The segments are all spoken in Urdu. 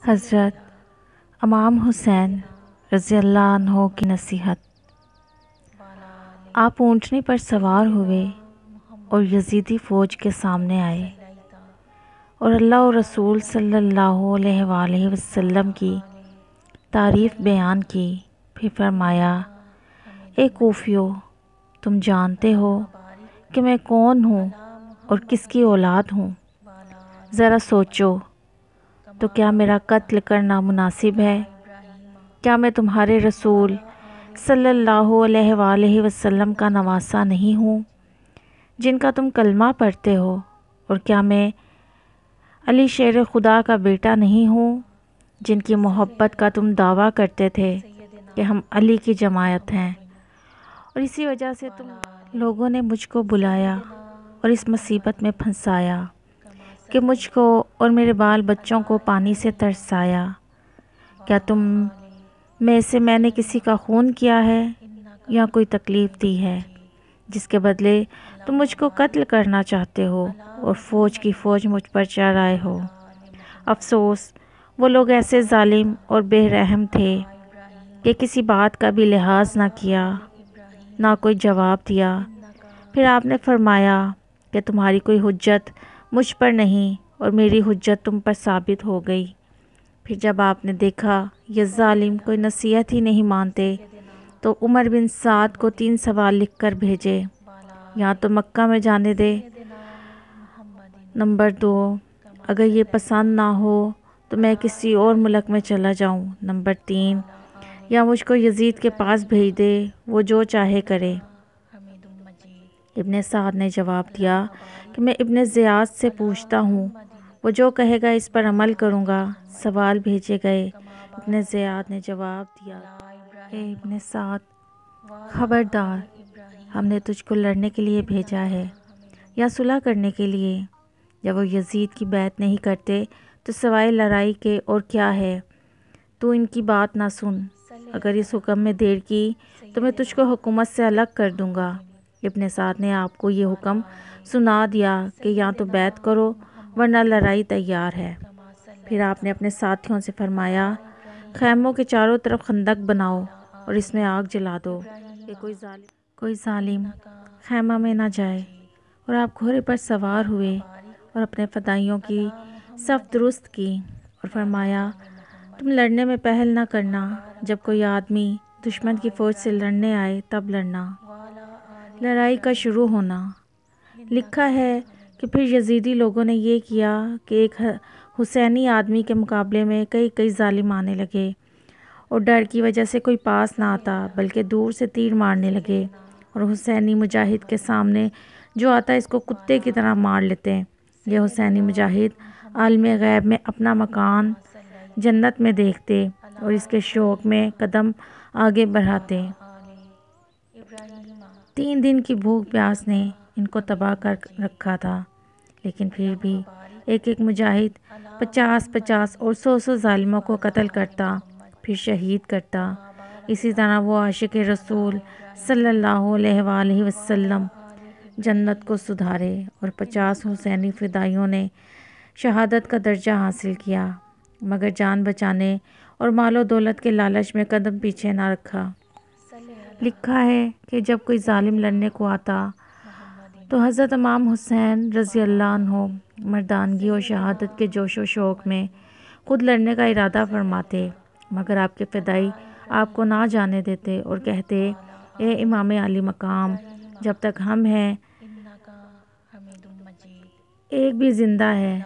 حضرت امام حسین رضی اللہ عنہ کی نصیحت۔ آپ اونٹنی پر سوار ہوئے اور یزیدی فوج کے سامنے آئے اور اللہ و رسول صلی اللہ علیہ وآلہ وسلم کی تعریف بیان کی۔ پھر فرمایا، اے کوفیو، تم جانتے ہو کہ میں کون ہوں اور کس کی اولاد ہوں؟ ذرا سوچو تو کیا میرا قتل کرنا مناسب ہے؟ کیا میں تمہارے رسول صلی اللہ علیہ وآلہ وسلم کا نواسہ نہیں ہوں جن کا تم کلمہ پڑھتے ہو؟ اور کیا میں علی شیر خدا کا بیٹا نہیں ہوں جن کی محبت کا تم دعویٰ کرتے تھے کہ ہم علی کی جماعت ہیں، اور اسی وجہ سے تم لوگوں نے مجھ کو بلایا اور اس مصیبت میں پھنسایا کہ مجھ کو اور میرے بال بچوں کو پانی سے ترسایا؟ کیا تم میں سے میں نے کسی کا خون کیا ہے یا کوئی تکلیف دی ہے جس کے بدلے تم مجھ کو قتل کرنا چاہتے ہو اور فوج کی فوج مجھ پر چڑھ آئے ہو؟ افسوس، وہ لوگ ایسے ظالم اور بے رحم تھے کہ کسی بات کا بھی لحاظ نہ کیا، نہ کوئی جواب دیا۔ پھر آپ نے فرمایا کہ تمہاری کوئی حجت مجھ پر نہیں اور میری حجت تم پر ثابت ہو گئی۔ پھر جب آپ نے دیکھا یہ ظالم کوئی نصیحت ہی نہیں مانتے تو عمر بن سعد کو 3 سوال لکھ کر بھیجے۔ یا تو مکہ میں جانے دے، نمبر 2 اگر یہ پسند نہ ہو تو میں کسی اور ملک میں چلا جاؤں، نمبر 3 یا مجھ کو یزید کے پاس بھیج دے، وہ جو چاہے کرے۔ ابن سعد نے جواب دیا کہ میں ابن زیاد سے پوچھتا ہوں، وہ جو کہے گا اس پر عمل کروں گا۔ سوال بھیجے گئے۔ ابن زیاد نے جواب دیا، اے ابن سعد، خبردار، ہم نے تجھ کو لڑنے کے لیے بھیجا ہے یا صلح کرنے کے لیے؟ جب وہ یزید کی بیعت نہیں کرتے تو سوائے لڑائی کے اور کیا ہے؟ تو ان کی بات نہ سن، اگر اس حکم میں دیر کی تو میں تجھ کو حکومت سے الگ کر دوں گا۔ ابن سعد نے آپ کو یہ حکم سنا دیا کہ یا تو بیعت کرو ورنہ لڑائی تیار ہے۔ پھر آپ نے اپنے ساتھیوں سے فرمایا، خیموں کے چاروں طرف خندق بناؤ اور اس میں آگ جلا دو کہ کوئی ظالم خیمہ میں نہ جائے۔ اور آپ گھوڑے پر سوار ہوئے اور اپنے فدائیوں کی صف درست کی اور فرمایا، تم لڑنے میں پہل نہ کرنا، جب کوئی آدمی دشمن کی فوج سے لڑنے آئے تب لڑنا، لڑائی کا شروع ہونا۔ لکھا ہے کہ پھر یزیدی لوگوں نے یہ کیا کہ ایک حسینی آدمی کے مقابلے میں کئی ظالم آنے لگے، اور ڈر کی وجہ سے کوئی پاس نہ آتا بلکہ دور سے تیر مارنے لگے، اور حسینی مجاہد کے سامنے جو آتا اس کو کتے کی طرح مار لیتے۔ یہ حسینی مجاہد عالم غیب میں اپنا مکان جنت میں دیکھتے اور اس کے شوق میں قدم آگے بڑھاتے۔ 3 دن کی بھوک پیاس نے ان کو تباہ کر رکھا تھا، لیکن پھر بھی ایک مجاہد 50 اور 100 ظالموں کو قتل کرتا، پھر شہید کرتا۔ اسی طرح وہ عاشق رسول صلی اللہ علیہ وآلہ وسلم جنت کو سدھارے، اور 50 حسینی فدائیوں نے شہادت کا درجہ حاصل کیا، مگر جان بچانے اور مال و دولت کے لالچ میں قدم پیچھے نہ رکھا۔ لکھا ہے کہ جب کوئی ظالم لڑنے کو آتا تو حضرت امام حسین رضی اللہ عنہ مردانگی اور شہادت کے جوش و شوق میں خود لڑنے کا ارادہ فرماتے، مگر آپ کے فدائی آپ کو نہ جانے دیتے اور کہتے، اے امام علی مقام، جب تک ہم ہیں ایک بھی زندہ ہے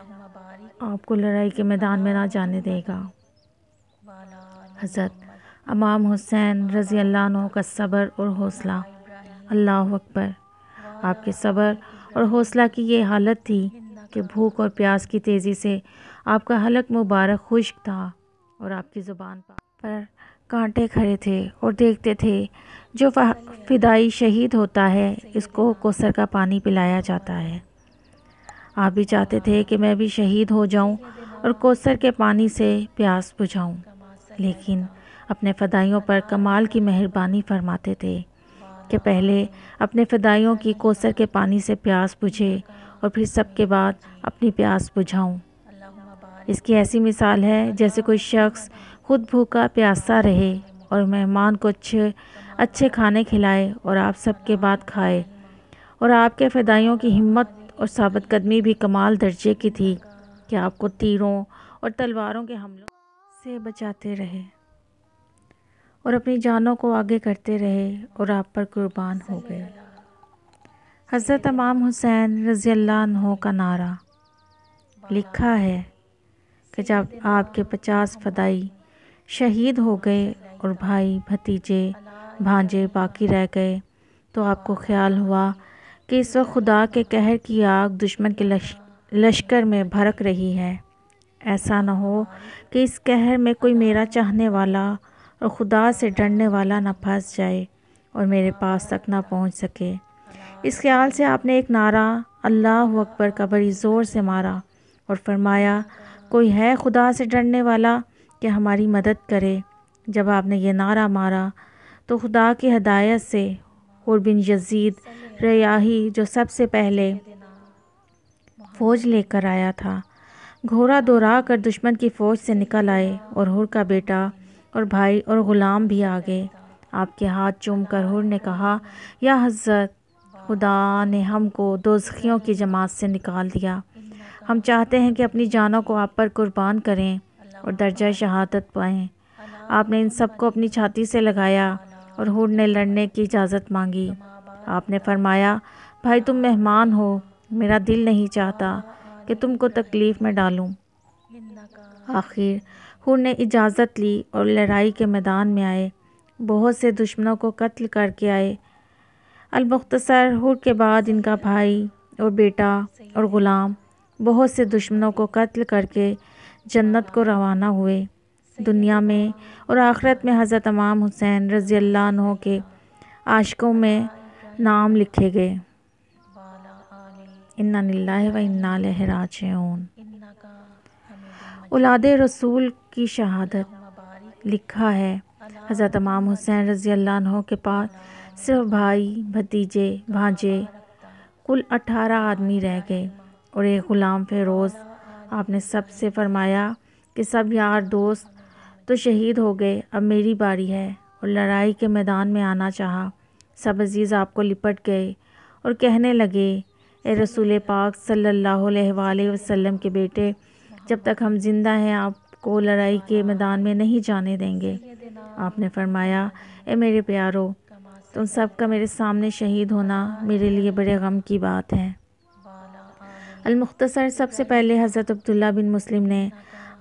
آپ کو لڑائی کے میدان میں نہ جانے دے گا۔ حضرت امام حسین رضی اللہ عنہ کا صبر اور حوصلہ، اللہ اکبر! آپ کے صبر اور حوصلہ کی یہ حالت تھی کہ بھوک اور پیاس کی تیزی سے آپ کا حلق مبارک خشک تھا اور آپ کی زبان پر کانٹے کھڑے تھے، اور دیکھتے تھے جو فدائی شہید ہوتا ہے اس کو کوثر کا پانی پلایا جاتا ہے۔ آپ بھی چاہتے تھے کہ میں بھی شہید ہو جاؤں اور کوثر کے پانی سے پیاس بجھاؤں، لیکن اپنے فدائیوں پر کمال کی مہربانی فرماتے تھے کہ پہلے اپنے فدائیوں کی کوثر کے پانی سے پیاس بجھے اور پھر سب کے بعد اپنی پیاس بجھاؤں۔ اس کی ایسی مثال ہے جیسے کوئی شخص خود بھوکا پیاسا رہے اور مہمان کو اچھے کھانے کھلائے اور آپ سب کے بعد کھائے، اور آپ کے فدائیوں کی ہمت اور ثابت قدمی بھی کمال درجے کی تھی کہ آپ کو تیروں اور تلواروں کے حملوں سے بچاتے رہے اور اپنی جانوں کو آگے کرتے رہے اور آپ پر قربان ہو گئے۔ حضرت امام حسین رضی اللہ عنہ کا نعرہ۔ لکھا ہے کہ جب آپ کے 50 فدائی شہید ہو گئے اور بھائی، بھتیجے، بھانجے باقی رہ گئے تو آپ کو خیال ہوا کہ اس وقت خدا کے قہر کی آگ دشمن کے لشکر میں بھڑک رہی ہے، ایسا نہ ہو کہ اس قہر میں کوئی میرا چاہنے والا اور خدا سے ڈرنے والا نہ پھنس جائے اور میرے پاس تک نہ پہنچ سکے۔ اس خیال سے آپ نے ایک نعرہ اللہ اکبر کا بڑی زور سے مارا اور فرمایا، کوئی ہے خدا سے ڈرنے والا کہ ہماری مدد کرے؟ جب آپ نے یہ نعرہ مارا تو خدا کی ہدایت سے حور بن یزید ریاحی، جو سب سے پہلے فوج لے کر آیا تھا، گھوڑا دوڑا کر دشمن کی فوج سے نکل آئے اور حور کا بیٹا اور بھائی اور غلام بھی آ گئے۔ آپ کے ہاتھ چوم کر حور نے کہا، یا حضرت، خدا نے ہم کو دوزخیوں کی جماعت سے نکال دیا، ہم چاہتے ہیں کہ اپنی جانوں کو آپ پر قربان کریں اور درجہ شہادت پائیں۔ آپ نے ان سب کو اپنی چھاتی سے لگایا اور حور نے لڑنے کی اجازت مانگی۔ آپ نے فرمایا، بھائی تم مہمان ہو، میرا دل نہیں چاہتا کہ تم کو تکلیف میں ڈالوں۔ آخر حور نے اجازت لی اور لڑائی کے میدان میں آئے، بہت سے دشمنوں کو قتل کر کے آئے۔ المختصر، حور کے بعد ان کا بھائی اور بیٹا اور غلام بہت سے دشمنوں کو قتل کر کے جنت کو روانہ ہوئے۔ دنیا میں اور آخرت میں حضرت امام حسین رضی اللہ عنہ کے عاشقوں میں نام لکھے گئے۔ انا للہ و انا الیہ راجعون۔ اولاد رسول کی شہادت۔ لکھا ہے حضرت امام حسین رضی اللہ عنہ کے پاس صرف بھائی، بھتیجے، بھانجے، کل 18 آدمی رہ گئے اور ایک غلام فیروز۔ آپ نے سب سے فرمایا کہ سب یار دوست تو شہید ہو گئے، اب میری باری ہے، اور لڑائی کے میدان میں آنا چاہا۔ سب عزیز آپ کو لپٹ گئے اور کہنے لگے، اے رسول پاک صلی اللہ علیہ وآلہ وسلم کے بیٹے، جب تک ہم زندہ ہیں آپ کو لڑائی کے میدان میں نہیں جانے دیں گے۔ آپ نے فرمایا، اے میرے پیارو، تم سب کا میرے سامنے شہید ہونا میرے لیے بڑے غم کی بات ہے۔ المختصر، سب سے پہلے حضرت عبداللہ بن مسلم نے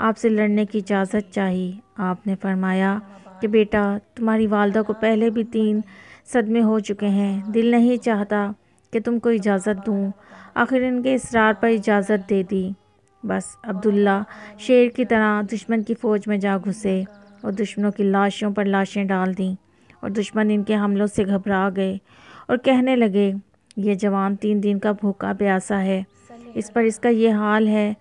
آپ سے لڑنے کی اجازت چاہی۔ آپ نے فرمایا کہ بیٹا، تمہاری والدہ کو پہلے بھی 3 صدمے ہو چکے ہیں، دل نہیں چاہتا کہ تم کو اجازت دوں۔ آخر ان کے اصرار پر اجازت دے دی۔ بس عبداللہ شیر کی طرح دشمن کی فوج میں جا گھسے اور دشمنوں کی لاشوں پر لاشیں ڈال دیں، اور دشمن ان کے حملوں سے گھبرا گئے اور کہنے لگے، یہ جوان 3 دن کا بھوکا پیاسا ہے، اس پر اس کا یہ حال ہے،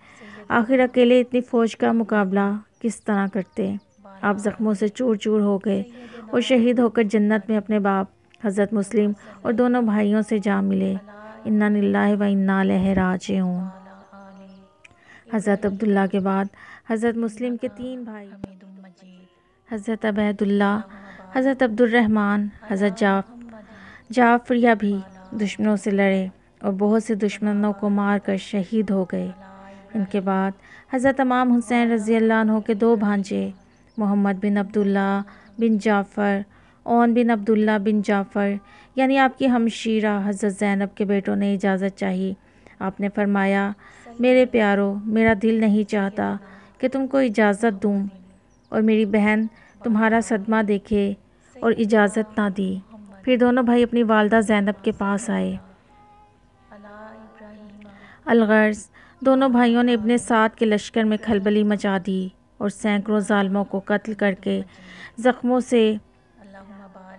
آخر اکیلے اتنی فوج کا مقابلہ کس طرح کرتے؟ آپ زخموں سے چور چور ہو گئے اور شہید ہو کر جنت میں اپنے باپ حضرت مسلم اور دونوں بھائیوں سے جا ملے۔ انا للہ و انا الیہ راجعون۔ حضرت عبداللہ کے بعد حضرت مسلم کے 3 بھائی، حضرت عبید اللہ، حضرت عبد الرحمن، حضرت جعفریہ بھی دشمنوں سے لڑے اور بہت سے دشمنوں کو مار کر شہید ہو گئے۔ ان کے بعد حضرت امام حسین رضی اللہ عنہ کے 2 بھانجے، محمد بن عبداللہ بن جعفر، اون بن عبداللہ بن جعفر، یعنی آپ کی ہمشیرہ حضرت زینب کے بیٹوں نے اجازت چاہی۔ آپ نے فرمایا، میرے پیارو، میرا دل نہیں چاہتا کہ تم کو اجازت دوں، اور میری بہن تمہارا صدمہ دیکھے اور اجازت نہ دی۔ پھر دونوں بھائی اپنی والدہ زینب کے پاس آئے۔ الغرض، دونوں بھائیوں نے ابن سعد کے لشکر میں کھلبلی مچا دی اور سینکڑوں ظالموں کو قتل کر کے زخموں سے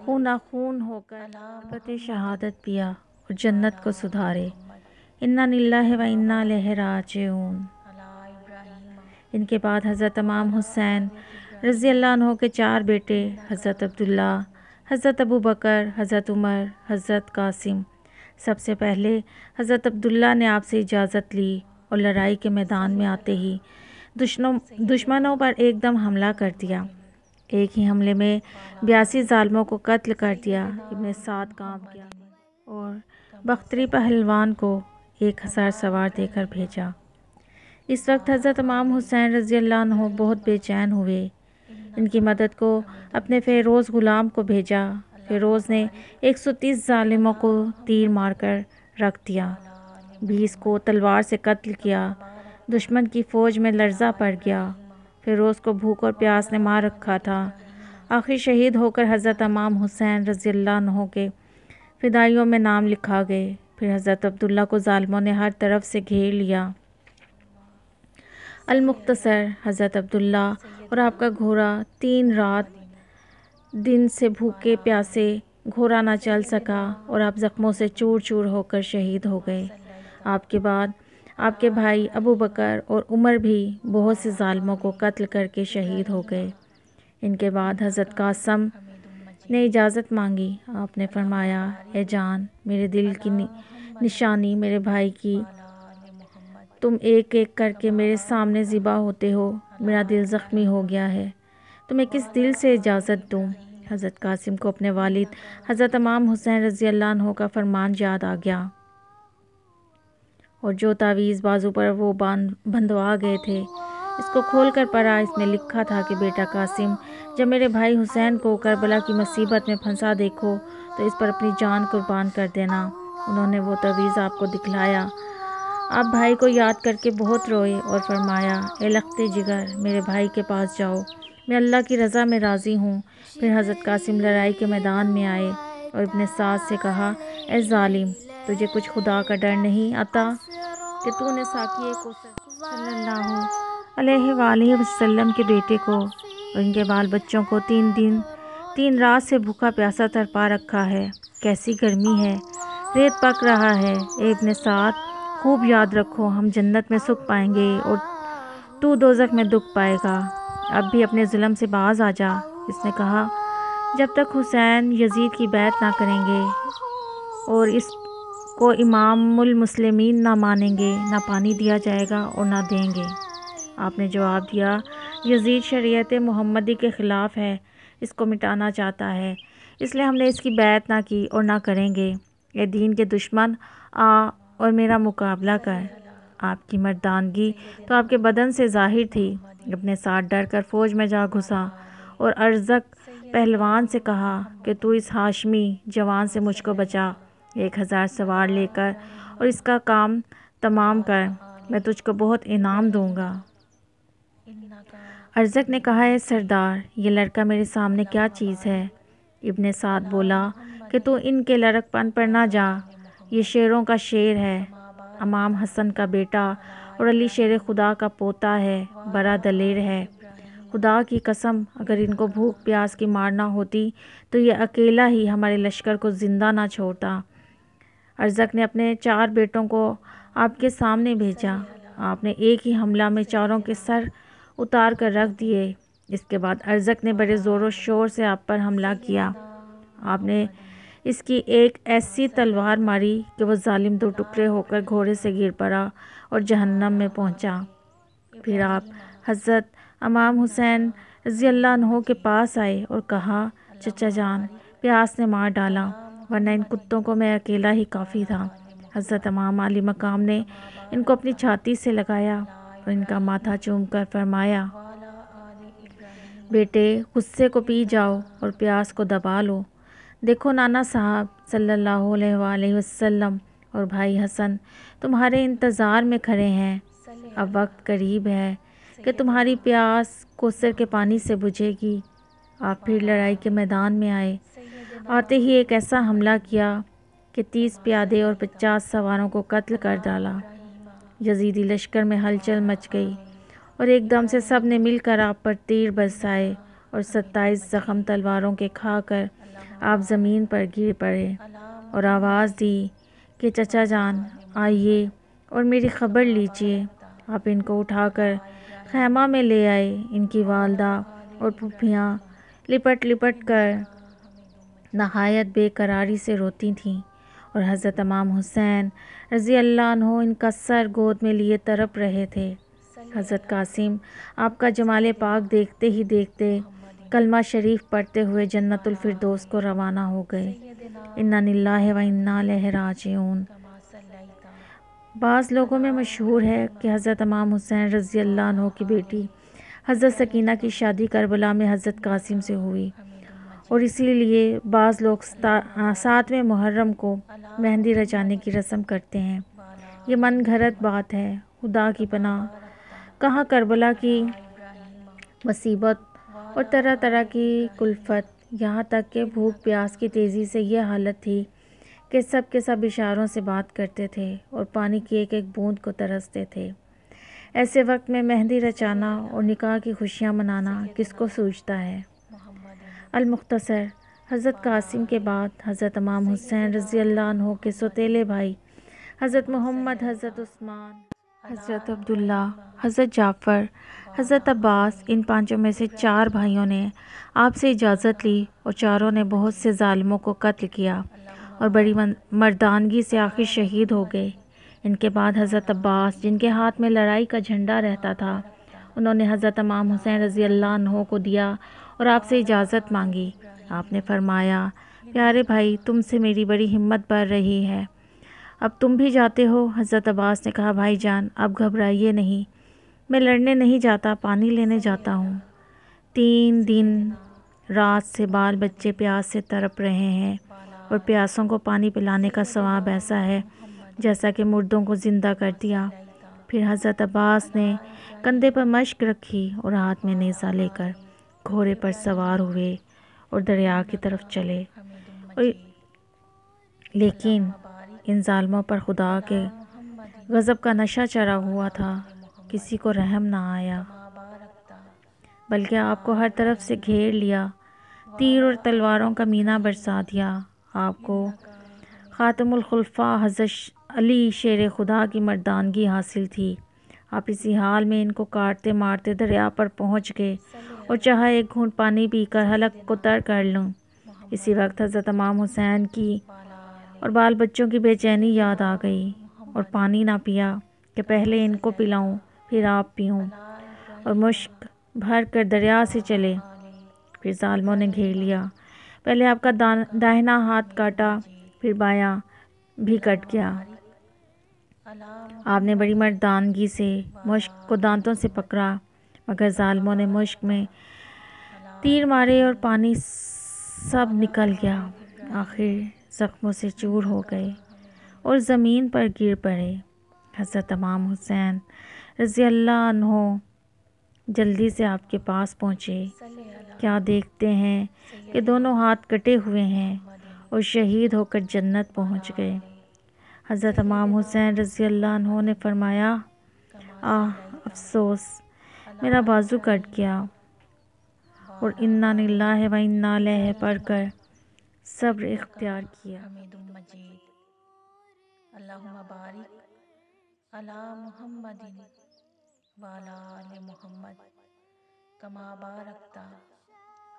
خونہ خون ہو کر شربت شہادت پیا اور جنت کو سدھارے۔ انا للہ و انا الیہ راجعون۔ ان کے بعد حضرت امام حسین رضی اللہ عنہ کے 4 بیٹے، حضرت عبداللہ، حضرت ابوبکر، حضرت عمر، حضرت قاسم۔ سب سے پہلے حضرت عبداللہ نے آپ سے اجازت لی اور لڑائی کے میدان میں آتے ہی دشمنوں پر ایک دم حملہ کر دیا۔ ایک ہی حملے میں 82 ظالموں کو قتل کر دیا۔ ابن سعد کام کیا اور بختری پہلوان کو 1000 سوار دے کر بھیجا۔ اس وقت حضرت امام حسین رضی اللہ عنہ بہت بے چین ہوئے۔ ان کی مدد کو اپنے فیروز غلام کو بھیجا۔ فیروز نے 130 ظالموں کو تیر مار کر رکھ دیا، 20 کو تلوار سے قتل کیا۔ دشمن کی فوج میں لرزہ پڑ گیا۔ فیروز کو بھوک اور پیاس نے مار رکھا تھا۔ آخر شہید ہو کر حضرت امام حسین رضی اللہ عنہ کے فدائیوں میں نام لکھا گئے۔ پھر حضرت عبداللہ کو ظالموں نے ہر طرف سے گھیر لیا۔ المختصر، حضرت عبداللہ اور آپ کا گھوڑا 3 رات دن سے بھوکے پیاسے، گھوڑا نہ چل سکا اور آپ زخموں سے چور چور ہو کر شہید ہو گئے۔ آپ کے بعد آپ کے بھائی ابو بکر اور عمر بھی بہت سے ظالموں کو قتل کر کے شہید ہو گئے۔ ان کے بعد حضرت قاسم نے اجازت مانگی۔ آپ نے فرمایا، اے جان، میرے دل کی نشانی میرے بھائی کی، تم ایک ایک کر کے میرے سامنے ذبح ہوتے ہو، میرا دل زخمی ہو گیا ہے، تمہیں کس دل سے اجازت دوں؟ حضرت قاسم کو اپنے والد حضرت امام حسین رضی اللہ عنہ کا فرمان یاد آ گیا، اور جو تعویذ بازو پر وہ بندھوا گئے تھے اس کو کھول کر پڑھا۔ اس میں لکھا تھا کہ بیٹا قاسم، جب میرے بھائی حسین کو کربلا کی مصیبت میں پھنسا دیکھو تو اس پر اپنی جان قربان کر دینا۔ انہوں نے وہ تعویذ آپ کو دکھلایا۔ آپ بھائی کو یاد کر کے بہت روئے اور فرمایا، اے لختے جگر، میرے بھائی کے پاس جاؤ، میں اللہ کی رضا میں راضی ہوں۔ پھر حضرت قاسم لڑائی کے میدان میں آئے اور ابن سعد سے کہا، اے ظالم، تجھے کچھ خدا کا ڈر نہیں آتا کہ تو نے ساقی کوثر صلی اللہ علیہ وآلہ وسلم کے بیٹے کو اور ان کے بال بچوں کو 3 دن 3 رات سے بھوکا پیاسا تڑپا رکھا ہے؟ کیسی گرمی ہے، ریت پک رہا ہے۔ اے ابن سعد، خوب یاد رکھو، ہم جنت میں سکھ پائیں گے اور تو دوزخ میں دکھ پائے گا۔ اب بھی اپنے ظلم سے باز آ جا۔ اس نے کہا، جب تک حسین یزید کی بیعت نہ کریں گے اور اس کو امام المسلمین نہ مانیں گے، نہ پانی دیا جائے گا اور نہ دیں گے۔ آپ نے جواب دیا، یزید شریعت محمدی کے خلاف ہے، اس کو مٹانا چاہتا ہے، اس لیے ہم نے اس کی بیعت نہ کی اور نہ کریں گے۔ اے دین کے دشمن، آ اور میرا مقابلہ کر۔ آپ کی مردانگی تو آپ کے بدن سے ظاہر تھی۔ ابن سعد ڈر کر فوج میں جا گھسا اور ارزق پہلوان سے کہا کہ تو اس ہاشمی جوان سے مجھ کو بچا، 1000 سوار لے کر اور اس کا کام تمام کر، میں تجھ کو بہت انعام دوں گا۔ ارزق نے کہا، اے سردار، یہ لڑکا میرے سامنے کیا چیز ہے؟ ابن سعد بولا کہ تو ان کے لڑک پن پر نہ جا، یہ شیروں کا شیر ہے، امام حسن کا بیٹا اور علی شیر خدا کا پوتا ہے، بڑا دلیر ہے۔ خدا کی قسم، اگر ان کو بھوک پیاس کی مار نہ ہوتی تو یہ اکیلا ہی ہمارے لشکر کو زندہ نہ چھوڑتا۔ ارزق نے اپنے 4 بیٹوں کو آپ کے سامنے بھیجا۔ آپ نے ایک ہی حملہ میں 4 کے سر اتار کر رکھ دیے۔ اس کے بعد ارزق نے بڑے زور و شور سے آپ پر حملہ کیا۔ آپ نے اس کی ایک ایسی تلوار ماری کہ وہ ظالم 2 ٹکڑے ہو کر گھوڑے سے گر پڑا اور جہنم میں پہنچا۔ پھر آپ حضرت امام حسین رضی اللہ عنہ کے پاس آئے اور کہا، چچا جان، پیاس نے مار ڈالا، ورنہ ان کتوں کو میں اکیلا ہی کافی تھا۔ حضرت امام علی مقام نے ان کو اپنی چھاتی سے لگایا اور ان کا ماتھا چوم کر فرمایا، بیٹے، غصے کو پی جاؤ اور پیاس کو دبا لو۔ دیکھو نانا صاحب صلی اللہ علیہ وآلہ وسلم اور بھائی حسن تمہارے انتظار میں کھڑے ہیں۔ اب وقت قریب ہے کہ تمہاری پیاس کوثر کے پانی سے بجھے گی۔ آپ پھر لڑائی کے میدان میں آئے۔ آتے ہی ایک ایسا حملہ کیا کہ 30 پیادے اور 50 سواروں کو قتل کر ڈالا۔ یزیدی لشکر میں ہلچل مچ گئی اور ایک دم سے سب نے مل کر آپ پر تیر برسائے اور 27 زخم تلواروں کے کھا کر آپ زمین پر گر پڑے اور آواز دی کہ چچا جان، آئیے اور میری خبر لیجیے۔ آپ ان کو اٹھا کر خیمہ میں لے آئے۔ ان کی والدہ اور پھوپھیاں لپٹ لپٹ کر نہایت بے قراری سے روتی تھیں اور حضرت امام حسین رضی اللہ عنہ ان کا سر گود میں لیے تڑپ رہے تھے۔ حضرت قاسم آپ کا جمال پاک دیکھتے ہی دیکھتے کلمہ شریف پڑھتے ہوئے جنت الفردوس کو روانہ ہو گئے۔ انا للہ و انا الیہ راجعون۔ بعض لوگوں میں مشہور ہے کہ حضرت امام حسین رضی اللہ عنہ کی بیٹی حضرت سکینہ کی شادی کربلا میں حضرت قاسم سے ہوئی، اور اسی لیے بعض لوگ 7ویں محرم کو مہندی رچانے کی رسم کرتے ہیں۔ یہ من گھڑت بات ہے، خدا کی پناہ۔ کہاں کربلا کی مصیبت اور طرح طرح کی کلفت، یہاں تک کہ بھوک پیاس کی تیزی سے یہ حالت تھی کہ سب کے سب اشاروں سے بات کرتے تھے اور پانی کی ایک ایک بوند کو ترستے تھے۔ ایسے وقت میں مہندی رچانا اور نکاح کی خوشیاں منانا کس کو سوچتا ہے؟ المختصر، حضرت قاسم کے بعد حضرت امام حسین رضی اللہ عنہ کے سوتیلے بھائی حضرت محمد، حضرت عثمان، حضرت عبداللہ، حضرت جعفر، حضرت عباس، ان پانچوں میں سے 4 بھائیوں نے آپ سے اجازت لی اور چاروں نے بہت سے ظالموں کو قتل کیا اور بڑی مردانگی سے آخر شہید ہو گئے۔ ان کے بعد حضرت عباس، جن کے ہاتھ میں لڑائی کا جھنڈا رہتا تھا، انہوں نے حضرت امام حسین رضی اللہ عنہ کو دیا اور آپ سے اجازت مانگی۔ آپ نے فرمایا، پیارے بھائی، تم سے میری بڑی ہمت بڑھ رہی ہے، اب تم بھی جاتے ہو؟ حضرت عباس نے کہا، بھائی جان، اب گھبرائیے نہیں، میں لڑنے نہیں جاتا، پانی لینے جاتا ہوں۔ 3 دن رات سے بال بچے پیاس سے تڑپ رہے ہیں، اور پیاسوں کو پانی پلانے کا ثواب ایسا ہے جیسا کہ مردوں کو زندہ کر دیا۔ پھر حضرت عباس نے کندھے پر مشک رکھی اور ہاتھ میں نیزہ لے کر گھوڑے پر سوار ہوئے اور دریا کی طرف چلے، لیکن ان ظالموں پر خدا کے غضب کا نشہ چڑھا ہوا تھا، کسی کو رحم نہ آیا، بلکہ آپ کو ہر طرف سے گھیر لیا، تیر اور تلواروں کا مینہ برسا دیا۔ آپ کو خاتم الخلفاء حضرت علی شیر خدا کی مردانگی حاصل تھی۔ آپ اسی حال میں ان کو کاٹتے مارتے دریا پر پہنچ گئے اور چاہا ایک گھونٹ پانی پی کر حلق کو تر کر لوں۔ اسی وقت حضرت امام حسین کی اور بال بچوں کی بے چینی یاد آ گئی، اور پانی نہ پیا کہ پہلے ان کو پلاؤں پھر آپ پیوں، اور مشک بھر کر دریا سے چلے۔ پھر ظالموں نے گھیر لیا، پہلے آپ کا داہنا ہاتھ کاٹا، پھر بایاں بھی کٹ گیا۔ آپ نے بڑی مردانگی سے مشک کو دانتوں سے پکڑا، مگر ظالموں نے مشک میں تیر مارے اور پانی سب نکل گیا۔ آخر زخموں سے چور ہو گئے اور زمین پر گر پڑے۔ حضرت امام حسین رضی اللہ عنہ جلدی سے آپ کے پاس پہنچے، کیا دیکھتے ہیں کہ دونوں ہاتھ کٹے ہوئے ہیں اور شہید ہو کر جنت پہنچ گئے۔ حضرت امام حسین رضی اللہ عنہ نے فرمایا، آہ افسوس، میرا بازو کٹ گیا، اور انا للہ و انا الیہ پڑھ کر صبر اختیار کیا۔ اللہم بارک علی محمد وعلی آل محمد کما بارکت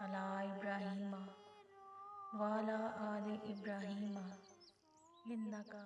علی ابراہیم وعلی آل ابراہیم انکا